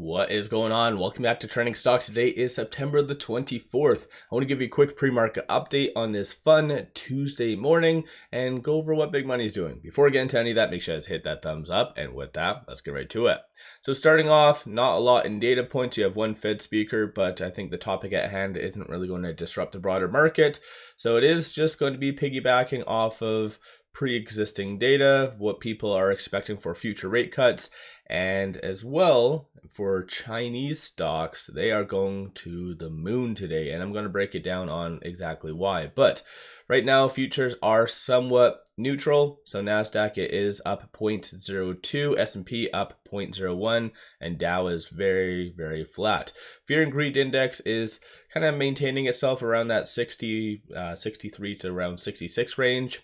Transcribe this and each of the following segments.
What is going on? Welcome back to Trending Stocks. Today is September the 24th. I want to give you a quick pre-market update on this fun Tuesday morning and go over what big money is doing. Before we get into any of that, make sure to hit that thumbs up. And with that, let's get right to it. So starting off, not a lot in data points. You have one Fed speaker, but I think the topic at hand isn't really going to disrupt the broader market. So it is just going to be piggybacking off of pre-existing data, what people are expecting for future rate cuts, and as well for Chinese stocks, they are going to the moon today, and I'm going to break it down on exactly why. But right now, futures are somewhat neutral. So NASDAQ is up 0.02, S&P up 0.01, and Dow is very, very flat. Fear and Greed Index is kind of maintaining itself around that 63 to around 66 range.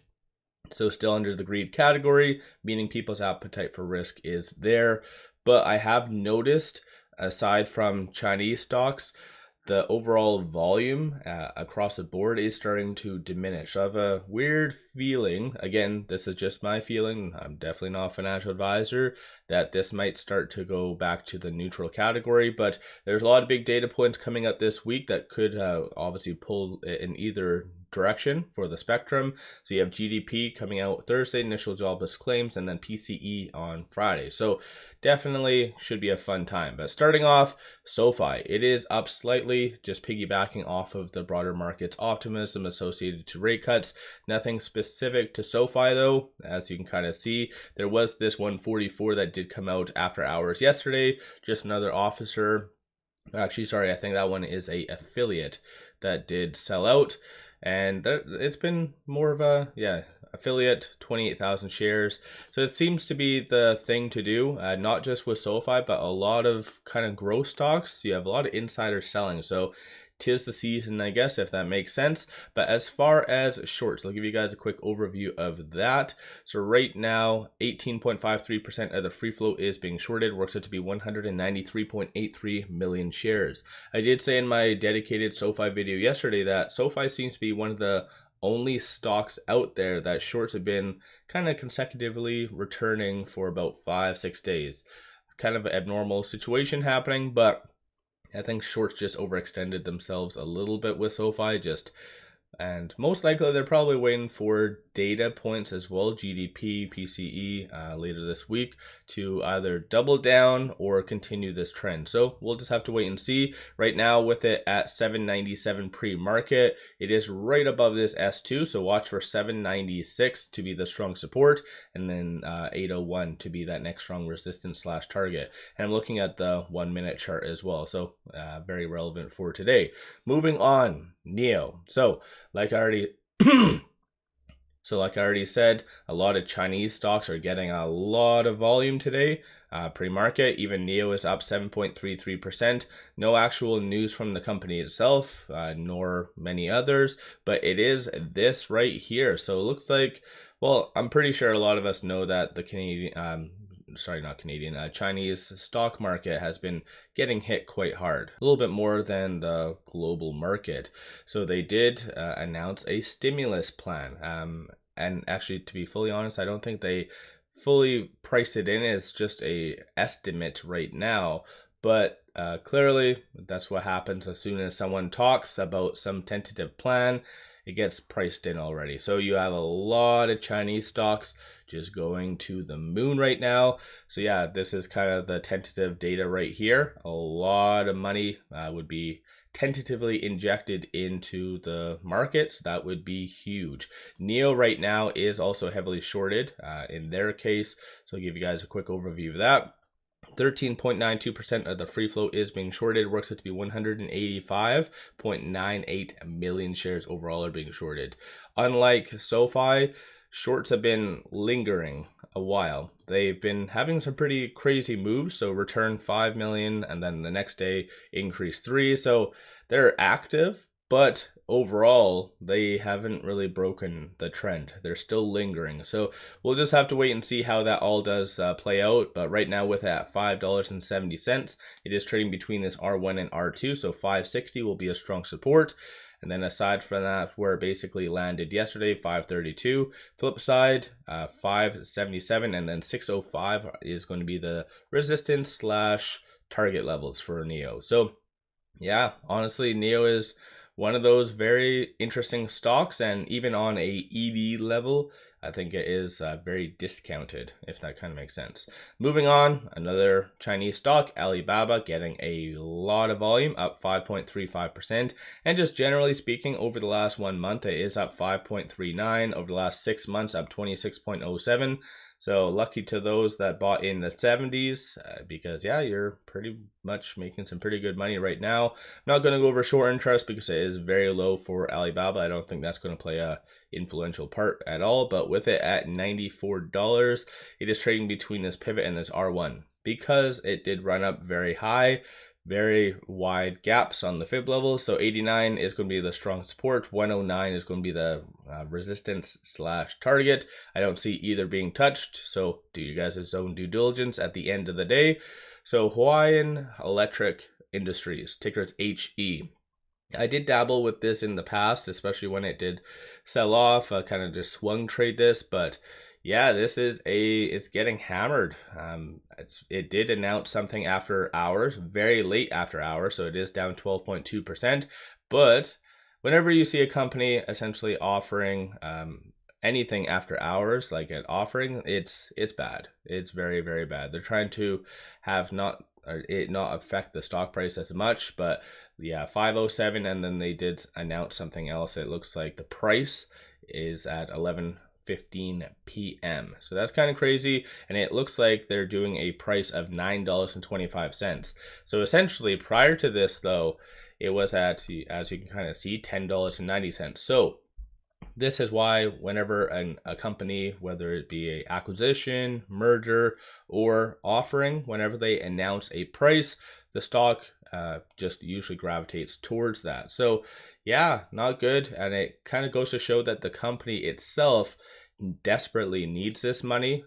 So still under the greed category, meaning people's appetite for risk is there. But I have noticed, aside from Chinese stocks, the overall volume across the board is starting to diminish. I have a weird feeling, again, this is just my feeling, I'm definitely not a financial advisor, that this might start to go back to the neutral category. But there's a lot of big data points coming up this week that could obviously pull in either direction for the spectrum. So you have GDP coming out Thursday, initial jobless claims, and then PCE on Friday. So definitely should be a fun time. But starting off, SOFI, it is up slightly, just piggybacking off of the broader market's optimism associated to rate cuts. Nothing specific to SOFI though. As you can kind of see, there was this 144 that did come out after hours yesterday. Just another officer. Actually, sorry, I think that one is a affiliate that did sell out. And it's been more of a, affiliate, 28,000 shares. So it seems to be the thing to do, not just with SOFI, but a lot of kind of growth stocks. You have a lot of insider selling. So 'tis the season, I guess, if that makes sense. But as far as shorts, I'll give you guys a quick overview of that. So right now, 18.53% of the free float is being shorted, works out to be 193.83 million shares. I did say in my dedicated SOFI video yesterday that SOFI seems to be one of the only stocks out there that shorts have been kind of consecutively returning for about 5-6 days. Kind of an abnormal situation happening, but I think shorts just overextended themselves a little bit with SOFI, and most likely they're probably waiting for data points as well, GDP, PCE, later this week to either double down or continue this trend. So we'll just have to wait and see. Right now with it at 797 pre-market, it is right above this S2, so watch for 796 to be the strong support, and then 801 to be that next strong resistance / target. And I'm looking at the 1 minute chart as well, so very relevant for today. Moving on, NIO. So like I already said, a lot of Chinese stocks are getting a lot of volume today. Pre-market, even NIO is up 7.33%. No actual news from the company itself, nor many others, but it is this right here. So it looks like, well, I'm pretty sure a lot of us know that the Chinese stock market has been getting hit quite hard, a little bit more than the global market. So they did announce a stimulus plan. And actually, to be fully honest, I don't think they fully priced it in. It's just a estimate right now. But clearly, that's what happens as soon as someone talks about some tentative plan. It gets priced in already. So you have a lot of Chinese stocks just going to the moon right now. So yeah, this is kind of the tentative data right here. A lot of money would be tentatively injected into the market, so that would be huge. NIO right now is also heavily shorted in their case. So I'll give you guys a quick overview of that. 13.92% of the free float is being shorted, works out to be 185.98 million shares overall are being shorted. Unlike SOFI, shorts have been lingering a while. They've been having some pretty crazy moves, so return 5 million and then the next day increase 3. So they're active, but overall they haven't really broken the trend. They're still lingering. So we'll just have to wait and see how that all does play out. But right now with it at $5.70, it is trading between this R1 and R2. So 560 will be a strong support. And then aside from that, where it basically landed yesterday, 532. Flip side, 577, and then 605 is going to be the resistance / target levels for NIO. So yeah, honestly, NIO is one of those very interesting stocks, and even on a EV level, I think it is very discounted, if that kind of makes sense. Moving on, another Chinese stock, Alibaba, getting a lot of volume, up 5.35%. And just generally speaking, over the last 1 month, it is up 5.39. Over the last 6 months, up 26.07. So lucky to those that bought in the 70s, because yeah, you're pretty much making some pretty good money right now. I'm not going to go over short interest because it is very low for Alibaba. I don't think that's going to play a influential part at all, but with it at $94, it is trading between this pivot and this R1 because it did run up very high. Very wide gaps on the fib levels. So 89 is going to be the strong support. 109 is going to be the resistance / target. I don't see either being touched. So do you guys' own due diligence at the end of the day. So Hawaiian Electric Industries, ticker is HE. I did dabble with this in the past, especially when it did sell off. I kind of just swung trade this, but yeah, this is it's getting hammered. It did announce something after hours, very late after hours, so it is down 12.2%. But whenever you see a company essentially offering anything after hours, like an offering, it's bad. It's very, very bad. They're trying to have not affect the stock price as much, but yeah, 507, and then they did announce something else. It looks like the price is at 11:15 p.m. So that's kind of crazy, and it looks like they're doing a price of $9.25. So essentially, prior to this, though, it was at, as you can kind of see, $10.90. So this is why whenever a company, whether it be a acquisition, merger, or offering, whenever they announce a price, the stock just usually gravitates towards that. So yeah, not good. And it kind of goes to show that the company itself desperately needs this money,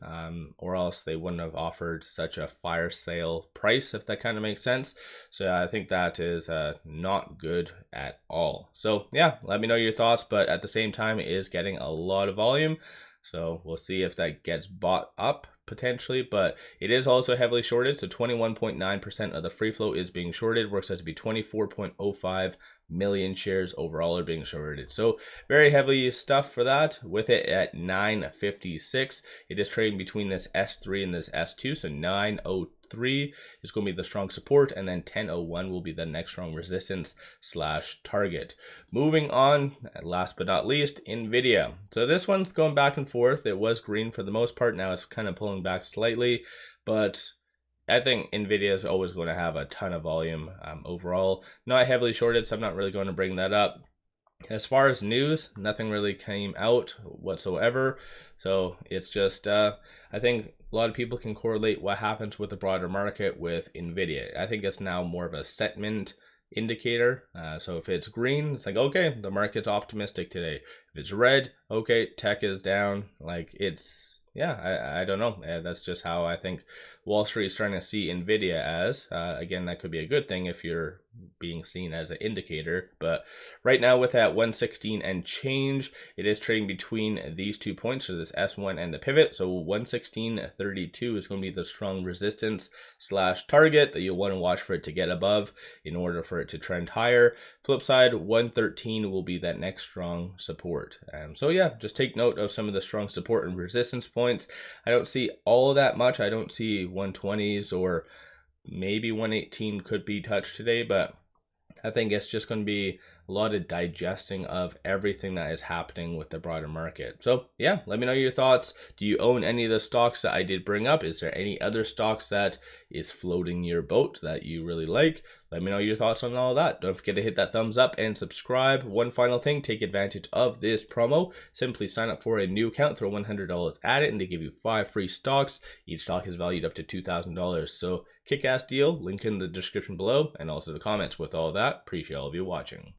or else they wouldn't have offered such a fire sale price, if that kind of makes sense. So I think that is not good at all. So yeah, let me know your thoughts, but at the same time, it is getting a lot of volume. So we'll see if that gets bought up potentially, but it is also heavily shorted. So 21.9% of the free float is being shorted. Works out to be 24.05 million shares overall are being shorted. So very heavy stuff for that. With it at 956, it is trading between this S3 and this S2. So 903 is going to be the strong support, and then 1001 will be the next strong resistance / target. Moving on, last but not least, NVDA. So this one's going back and forth. It was green for the most part. Now it's kind of pulling back slightly, but I think NVIDIA is always going to have a ton of volume overall. Not heavily shorted, so I'm not really going to bring that up. As far as news, nothing really came out whatsoever. So it's just, I think a lot of people can correlate what happens with the broader market with NVIDIA. I think it's now more of a sentiment indicator. So if it's green, it's like, okay, the market's optimistic today. If it's red, okay, tech is down. Like it's, yeah, I don't know. That's just how I think Wall Street is starting to see NVIDIA as. Again, that could be a good thing if you're being seen as an indicator. But right now with that 116 and change, it is trading between these 2 points, so this S1 and the pivot. So 116.32 is going to be the strong resistance / target that you'll want to watch for it to get above in order for it to trend higher. Flip side, 113 will be that next strong support. So yeah, just take note of some of the strong support and resistance points. I don't see all of that much. I don't see 120s, or maybe 118 could be touched today, but I think it's just going to be a lot of digesting of everything that is happening with the broader market. So yeah, let me know your thoughts. Do you own any of the stocks that I did bring up? Is there any other stocks that is floating your boat that you really like? Let me know your thoughts on all of that. Don't forget to hit that thumbs up and subscribe. One final thing, take advantage of this promo. Simply sign up for a new account, throw $100 at it, and they give you 5 free stocks. Each stock is valued up to $2,000. So kick-ass deal. Link in the description below and also the comments. With all that, appreciate all of you watching.